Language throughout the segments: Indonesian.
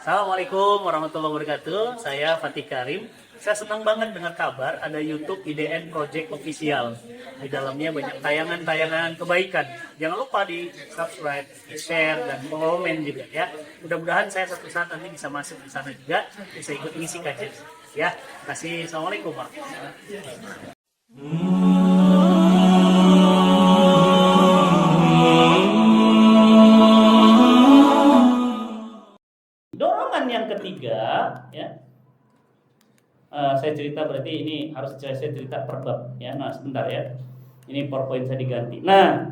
Assalamualaikum warahmatullahi wabarakatuh. Saya Fatih Karim. Saya senang banget dengar kabar ada YouTube IDN Project Official. Di dalamnya banyak tayangan-tayangan kebaikan. Jangan lupa di subscribe, di share, dan komen juga ya. Mudah-mudahan saya suatu saat nanti bisa masuk di sana juga, bisa ikut ngisi kajian. Ya, terima kasih. Assalamualaikum warahmatullahi wabarakatuh. Dorongan yang ketiga, ya. Saya cerita berarti ini harus saya cerita per bab ya. Nah, sebentar ya. Ini PowerPoint saya diganti. Nah,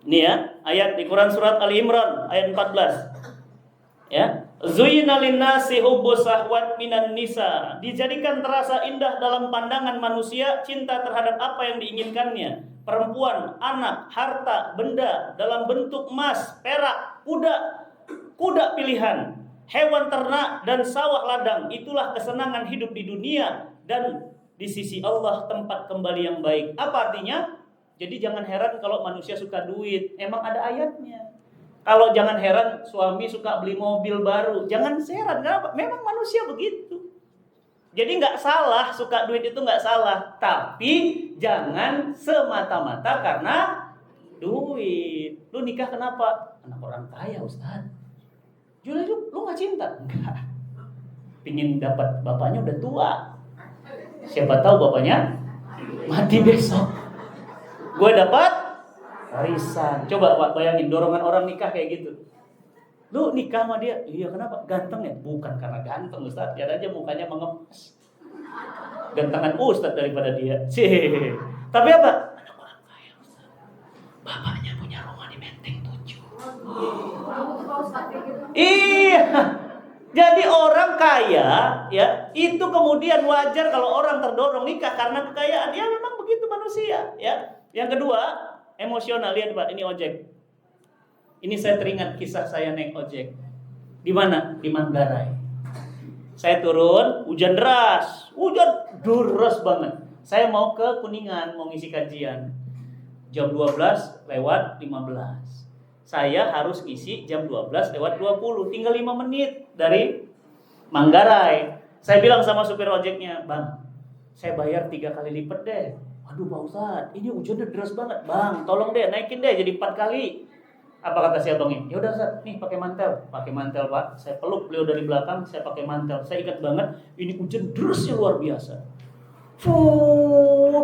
ini ya, ayat di Quran surat Ali Imran ayat 14. Ya. Zuyyina lin-nasi hubbus syahwat minan nisa. Dijadikan terasa indah dalam pandangan manusia cinta terhadap apa yang diinginkannya. Perempuan, anak, harta, benda dalam bentuk emas, perak, kuda pilihan, hewan ternak dan sawah ladang. Itulah kesenangan hidup di dunia dan di sisi Allah tempat kembali yang baik. Apa artinya? Jadi jangan heran kalau manusia suka duit. Emang ada ayatnya. Kalau jangan heran suami suka beli mobil baru. Jangan heran, kenapa? Memang manusia begitu. Jadi nggak salah, suka duit itu nggak salah. Tapi jangan semata-mata karena duit. Lu nikah kenapa? Anak orang kaya, Ustaz. Lu gak cinta? Enggak. Pingin dapat bapaknya udah tua. Siapa tahu bapaknya mati besok. Gue dapat warisan. Coba Pak bayangin dorongan orang nikah kayak gitu. Lu nikah sama dia? Iya, kenapa? Ganteng ya? Bukan karena ganteng, Ustaz. Lihat aja mukanya mengemas. Gantengan Ustaz daripada dia. Cih. Tapi apa? Anak orang kaya, Ustaz. Bapaknya punya rumah di Menteng 7. Iya. Jadi orang kaya ya, itu kemudian wajar kalau orang terdorong nikah karena kekayaan. Ya memang begitu manusia ya. Yang kedua, emosional. Lihat Pak, ini ojek. Ini saya teringat kisah saya naik ojek. Di mana? Di Manggarai. Saya turun, hujan deras. Hujan deras banget. Saya mau ke Kuningan, mau ngisi kajian. Jam 12 lewat 15. Saya harus isi jam 12 lewat 20. Tinggal 5 menit dari Manggarai. Saya bilang sama supir ojeknya, "Bang, saya bayar 3 kali lipat deh." "Aduh Pak Ustadz, ini hujannya deras banget." "Bang, tolong deh naikin deh jadi 4 kali." Apa kata si abangnya? "Ya udah Ustadz, nih pakai mantel." Pakai mantel Pak. Saya peluk beliau dari belakang, saya pakai mantel. Saya ingat banget, ini hujan derasnya luar biasa.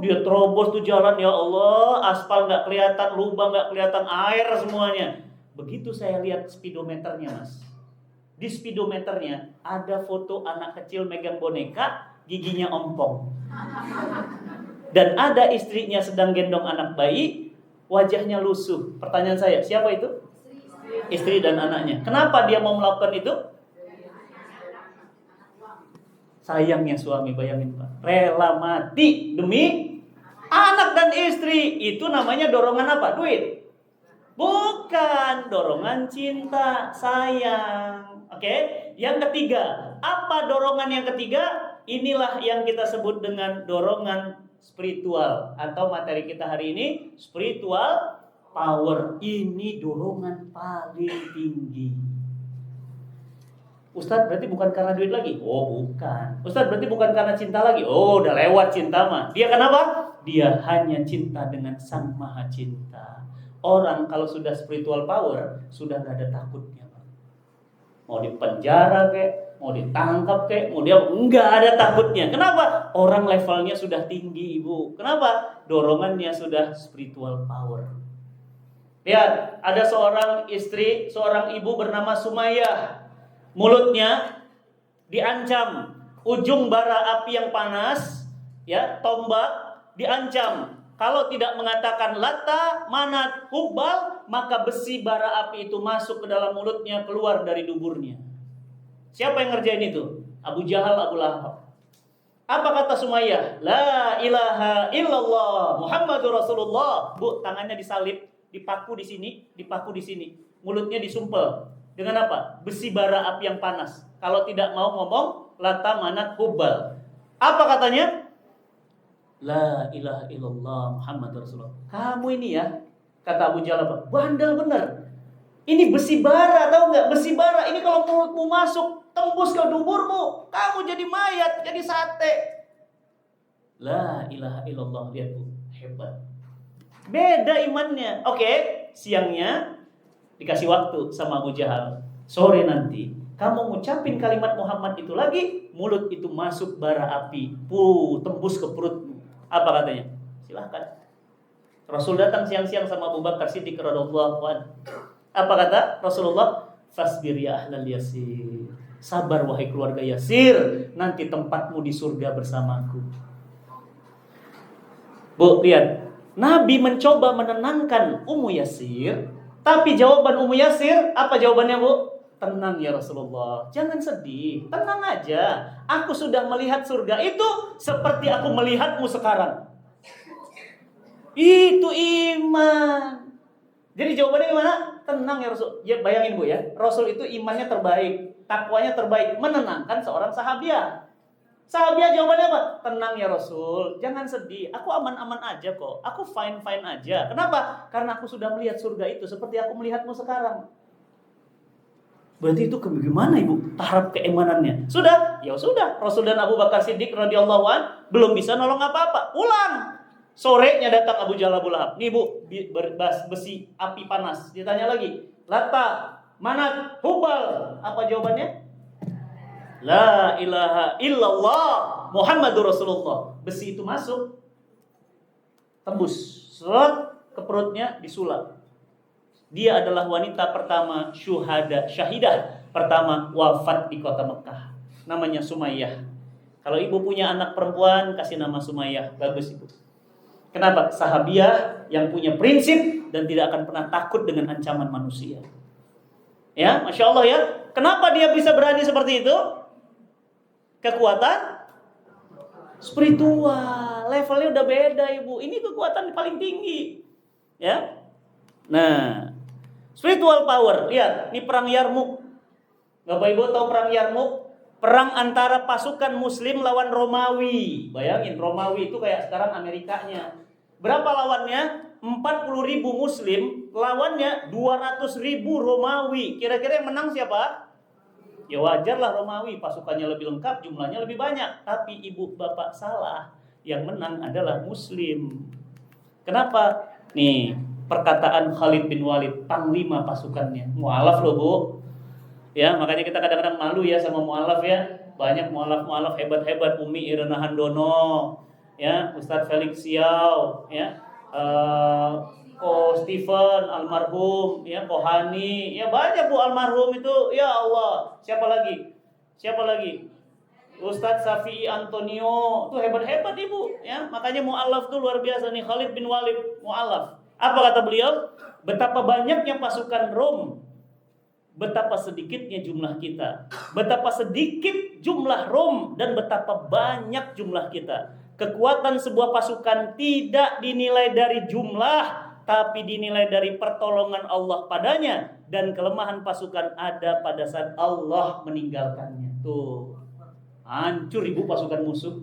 Dia terobos tuh jalan, ya Allah, aspal nggak kelihatan, lubang nggak kelihatan, air semuanya. Begitu saya lihat speedometernya, Mas. Di speedometernya ada foto anak kecil megang boneka, giginya ompong. Dan ada istrinya sedang gendong anak bayi, wajahnya lusuh. Pertanyaan saya, siapa itu? Istri dan anaknya. Kenapa dia mau melakukan itu? Sayangnya suami, bayangin Pak, rela mati demi anak dan istri. Itu namanya dorongan apa? Duit? Bukan, dorongan cinta, sayang. Oke? Yang ketiga, apa dorongan yang ketiga? Inilah yang kita sebut dengan dorongan spiritual. Atau materi kita hari ini, spiritual power. Ini dorongan paling tinggi. Ustadz berarti bukan karena duit lagi? Oh bukan. Ustadz berarti bukan karena cinta lagi? Oh udah lewat cinta mah. Dia kenapa? Dia hanya cinta dengan Sang Maha Cinta. Orang kalau sudah spiritual power, sudah gak ada takutnya. Mau dipenjara kek, mau ditangkap kek, mau dia nggak ada takutnya. Kenapa? Orang levelnya sudah tinggi, Ibu. Kenapa? Dorongannya sudah spiritual power. Lihat, ada seorang istri, seorang ibu bernama Sumayyah. Mulutnya diancam, ujung bara api yang panas, ya, tombak diancam. Kalau tidak mengatakan lata, manat, hubal, maka besi bara api itu masuk ke dalam mulutnya, keluar dari duburnya. Siapa yang ngerjain itu? Abu Jahal, Abu Lahab. Apa kata Sumayyah? La ilaha illallah Muhammadur Rasulullah. Bu, tangannya disalib, dipaku di sini, dipaku di sini. Mulutnya disumpel. Dengan apa? Besi bara api yang panas. Kalau tidak mau ngomong lata, manat, hubal. Apa katanya? La ilaha illallah Muhammadur Rasulullah. Kamu ini ya, kata Abu Jahal, bandel bener. Ini besi bara, tahu nggak? Besi bara ini kalau mulutmu masuk tembus ke duburmu, kamu jadi mayat, jadi sate. La ilaha illallah, lihat Bu, hebat. Beda imannya. Oke, siangnya dikasih waktu sama Abu Jahal. Sore nanti kamu ngucapin kalimat Muhammad itu lagi, mulut itu masuk bara api, tembus ke perutmu. Apa katanya? Silahkan. Rasul datang siang-siang sama Abu Bakar Siddiq radhiyallahu anhu. Apa kata Rasulullah? Fasbir ya ahlal yasir. Sabar wahai keluarga Yasir, nanti tempatmu di surga bersamaku. Bu, lihat. Nabi mencoba menenangkan Ummu Yasir, tapi jawaban Ummu Yasir, apa jawabannya, Bu? Tenang ya Rasulullah, jangan sedih, tenang aja. Aku sudah melihat surga itu seperti aku melihatmu sekarang. Itu iman. Jadi jawabannya gimana? Tenang ya Rasul. Ya bayangin Bu ya, Rasul itu imannya terbaik, takwanya terbaik, menenangkan seorang sahabiah. Sahabiah jawabannya apa? Tenang ya Rasul, jangan sedih. Aku aman-aman aja kok. Aku fine-fine aja. Kenapa? Karena aku sudah melihat surga itu seperti aku melihatmu sekarang. Berarti itu gimana Ibu? Tahap keimanannya. Sudah? Ya sudah. Rasul dan Abu Bakar Siddiq radhiyallahu an belum bisa nolong apa-apa. Pulang. Sorenya datang Abu Jahal Abu Lahab. Nih Bu, besi api panas. Ditanya lagi. Lata, Manat, Hubal. Apa jawabannya? La ilaha illallah Muhammadur Rasulullah. Besi itu masuk, tembus, seret ke perutnya, disulap. Dia adalah wanita pertama syahidah pertama wafat di kota Mekah. Namanya Sumayyah. Kalau ibu punya anak perempuan, kasih nama Sumayyah. Bagus ibu. Kenapa? Sahabiah yang punya prinsip dan tidak akan pernah takut dengan ancaman manusia. Ya, Masya Allah ya. Kenapa dia bisa berani seperti itu? Kekuatan spiritual, levelnya udah beda ibu. Ini kekuatan paling tinggi, ya. Nah, spiritual power. Lihat, ini perang Yarmuk. Bapak Ibu tahu perang Yarmuk? Perang antara pasukan Muslim lawan Romawi. Bayangin, Romawi itu kayak sekarang Amerikanya. Berapa lawannya? 40.000 Muslim, lawannya 200.000 Romawi. Kira-kira yang menang siapa? Ya wajarlah Romawi, pasukannya lebih lengkap, jumlahnya lebih banyak. Tapi ibu bapak salah, yang menang adalah Muslim. Kenapa? Nih, perkataan Khalid bin Walid, panglima pasukannya. Mu'alaf loh Bu. Ya, makanya kita kadang-kadang malu ya sama mu'alaf ya. Banyak mu'alaf-mu'alaf hebat-hebat, Umi Irena Handono, ya, Ustadz Felix Siau, ya, Ko Stephen almarhum, ya, Kohani, ya banyak Bu almarhum itu, ya Allah. Siapa lagi? Ustadz Safi Antonio, tuh hebat-hebat ibu, ya. Makanya mu'alaf tuh luar biasa nih, Khalid bin Walid mu'alaf. Apa kata beliau? Betapa banyaknya pasukan Rom, betapa sedikitnya jumlah kita. Betapa sedikit jumlah Rom dan betapa banyak jumlah kita. Kekuatan sebuah pasukan tidak dinilai dari jumlah, tapi dinilai dari pertolongan Allah padanya, dan kelemahan pasukan ada pada saat Allah meninggalkannya. Tuh, hancur ibu pasukan musuh.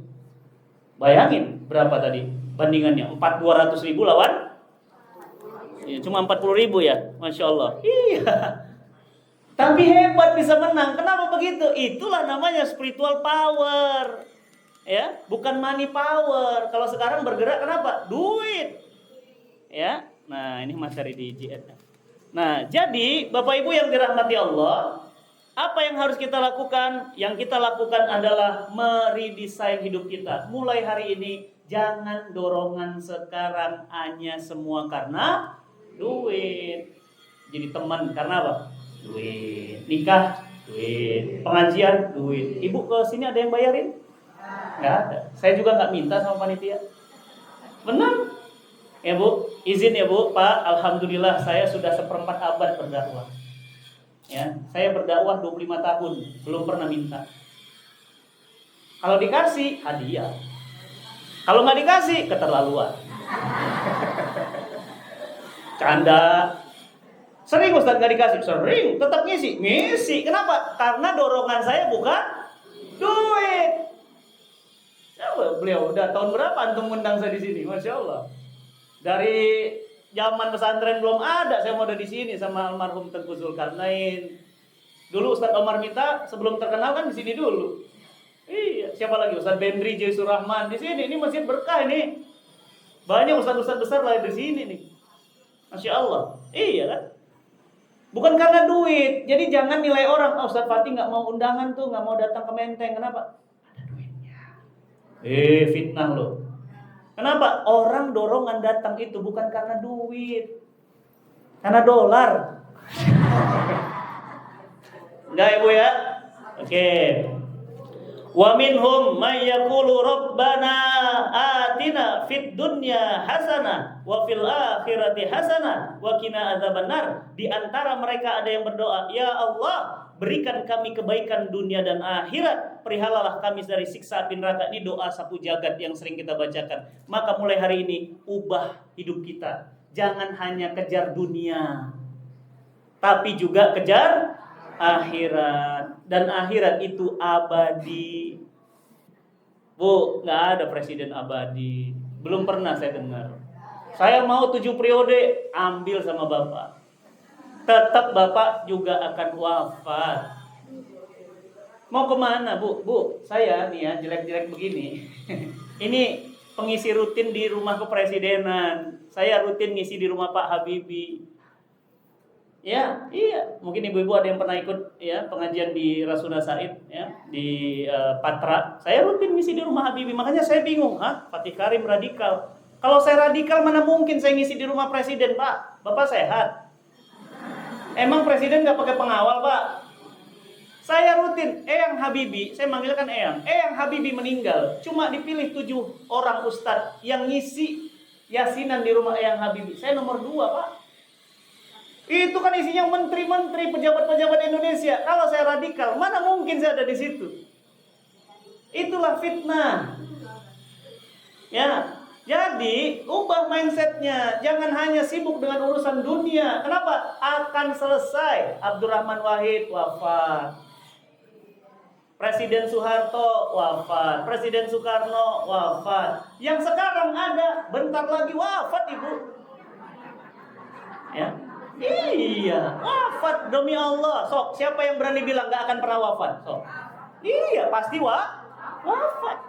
Bayangin berapa tadi bandingannya? 200.000 lawan ya, cuma 40.000 ya, Masya Allah. Iya. Tapi hebat bisa menang. Kenapa begitu? Itulah namanya spiritual power. Ya, bukan money power. Kalau sekarang bergerak kenapa? Duit. Ya, nah ini materi di IGN. Nah, jadi Bapak Ibu yang dirahmati Allah, apa yang harus kita lakukan? Yang kita lakukan adalah meredesain hidup kita. Mulai hari ini, jangan dorongan sekarang hanya semua karena duit. Jadi teman karena apa? Duit. Nikah, duit. Pengajian, duit. Ibu ke sini ada yang bayarin? Nggak ada. Saya juga nggak minta sama panitia. Benar? Ya Bu, izin ya Bu, Pak, alhamdulillah saya sudah 1/4 abad berdakwah. Ya, saya berdakwah 25 tahun, belum pernah minta. Kalau dikasih, hadiah. Kalau nggak dikasih, keterlaluan. Canda. Sering Ustaz nggak dikasih, sering, tetap ngisi. Kenapa? Karena dorongan saya bukan duit. Ya, beliau udah tahun berapa antum undang saya di sini, Masya Allah. Dari zaman pesantren belum ada, saya mau ada di sini sama almarhum Tengku Zulkarnain. Dulu Ustadz Omar Mita sebelum terkenal kan di sini dulu. Iya, siapa lagi? Ustadz Bendri Jaisur Rahman di sini. Ini masjid berkah ini. Banyak ustadz-ustadz besar lahir di sini nih. Masya Allah. Iya kan? Bukan karena duit. Jadi jangan nilai orang. Oh, Ustadz Fatih nggak mau undangan tuh, nggak mau datang ke Menteng. Kenapa? Ada duitnya. Fitnah loh. Kenapa? Orang dorongan datang itu bukan karena duit, karena dolar. Enggak Ibu ya? Oke. Wa minhum may yaqulu rabbana atina fid dunya hasanah wa fil akhirati hasanah wa qina adzabannar. Di antara mereka ada yang berdoa, ya Allah, berikan kami kebaikan dunia dan akhirat, perihalalah kami dari siksa api neraka. Ini doa sapu jagat yang sering kita bacakan. Maka mulai hari ini ubah hidup kita. Jangan hanya kejar dunia, tapi juga kejar akhirat. Dan akhirat itu abadi. Bu, nggak ada presiden abadi. Belum pernah saya dengar. Saya mau 7 periode, ambil sama Bapak. Tetap Bapak juga akan wafat. Mau kemana Bu? Bu, saya nih ya jelek-jelek begini. Ini pengisi rutin di rumah kepresidenan. Saya rutin ngisi di rumah Pak Habibie. Ya, iya. Mungkin ibu-ibu ada yang pernah ikut ya pengajian di Rasuna Said ya di Patra. Saya rutin ngisi di rumah Habibie. Makanya saya bingung, Fatih Karim radikal. Kalau saya radikal mana mungkin saya ngisi di rumah presiden, Pak? Bapak sehat? Emang presiden nggak pakai pengawal, Pak? Saya rutin. Eyang Habibie, saya manggilkan Eyang. Eyang Habibie meninggal. Cuma dipilih 7 orang ustadz yang ngisi yasinan di rumah Eyang Habibie. Saya nomor 2, Pak. Itu kan isinya menteri-menteri, pejabat-pejabat Indonesia. Kalau saya radikal, mana mungkin saya ada di situ? Itulah fitnah. Ya, jadi ubah mindsetnya. Jangan hanya sibuk dengan urusan dunia. Kenapa? Akan selesai. Abdurrahman Wahid wafat. Presiden Soeharto wafat. Presiden Soekarno wafat. Yang sekarang ada, bentar lagi wafat, Ibu. Ya. Iya, wafat demi Allah. Sok, siapa yang berani bilang gak akan pernah wafat? Sok. Iya, pasti wafat.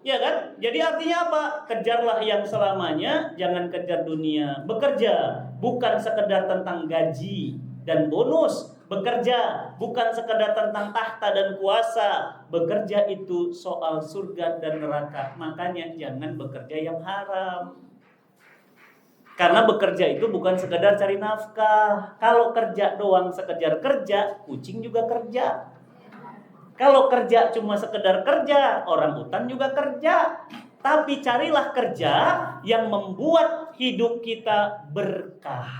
Ya kan? Jadi artinya apa? Kejarlah yang selamanya, jangan kejar dunia. Bekerja bukan sekedar tentang gaji dan bonus. Bekerja bukan sekedar tentang tahta dan kuasa. Bekerja itu soal surga dan neraka. Makanya jangan bekerja yang haram. Karena bekerja itu bukan sekedar cari nafkah. Kalau kerja doang sekedar kerja, kucing juga kerja. Kalau kerja cuma sekedar kerja, orang hutan juga kerja. Tapi carilah kerja yang membuat hidup kita berkah.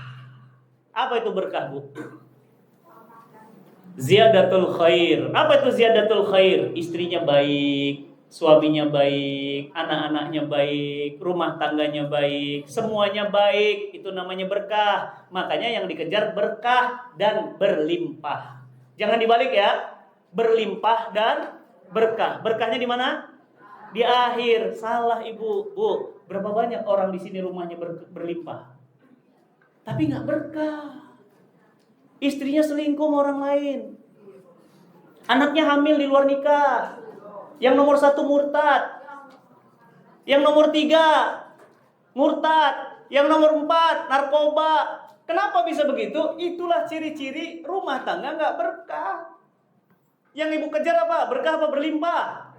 Apa itu berkah, Bu? Ziyadatul khair. Apa itu ziyadatul khair? Istrinya baik, suaminya baik, anak-anaknya baik, rumah tangganya baik, semuanya baik. Itu namanya berkah. Makanya yang dikejar berkah dan berlimpah. Jangan dibalik ya. Berlimpah dan berkah. Berkahnya di mana? Di akhir. Salah Ibu. Bu, berapa banyak orang di sini rumahnya berlimpah, tapi nggak berkah. Istrinya selingkuh sama orang lain. Anaknya hamil di luar nikah. Yang nomor 1 murtad. Yang nomor 3 murtad. Yang nomor 4 narkoba. Kenapa bisa begitu? Itulah ciri-ciri rumah tangga nggak berkah. Yang Ibu kejar apa? Berkah apa berlimpah?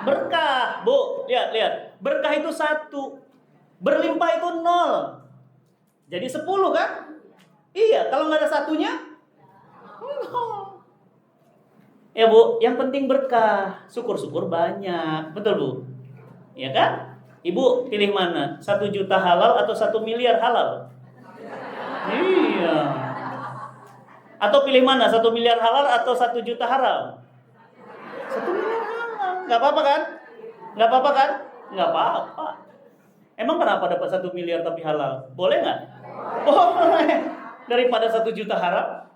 Berkah, Bu. Lihat. Berkah itu 1. Berlimpah itu 0. Jadi 10 kan? Iya, kalau nggak ada satunya, ya Bu, yang penting berkah, syukur-syukur banyak, betul Bu? Ya kan? Ibu pilih mana? 1 juta halal atau 1 miliar halal? Iya. Atau pilih mana? 1 miliar halal atau 1 juta haram? 1 miliar halal, nggak apa-apa kan? Nggak apa-apa kan? Nggak apa-apa. Emang kenapa dapat 1 miliar tapi halal? Boleh nggak? Boleh. Daripada 1 juta haram.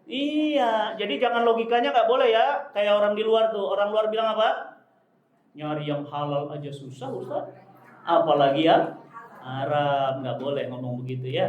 Iya, jadi jangan logikanya nggak boleh ya. Kayak orang di luar tuh, orang luar bilang apa? Nyari yang halal aja susah Ustaz, apalagi ya Haram, nggak boleh ngomong begitu ya.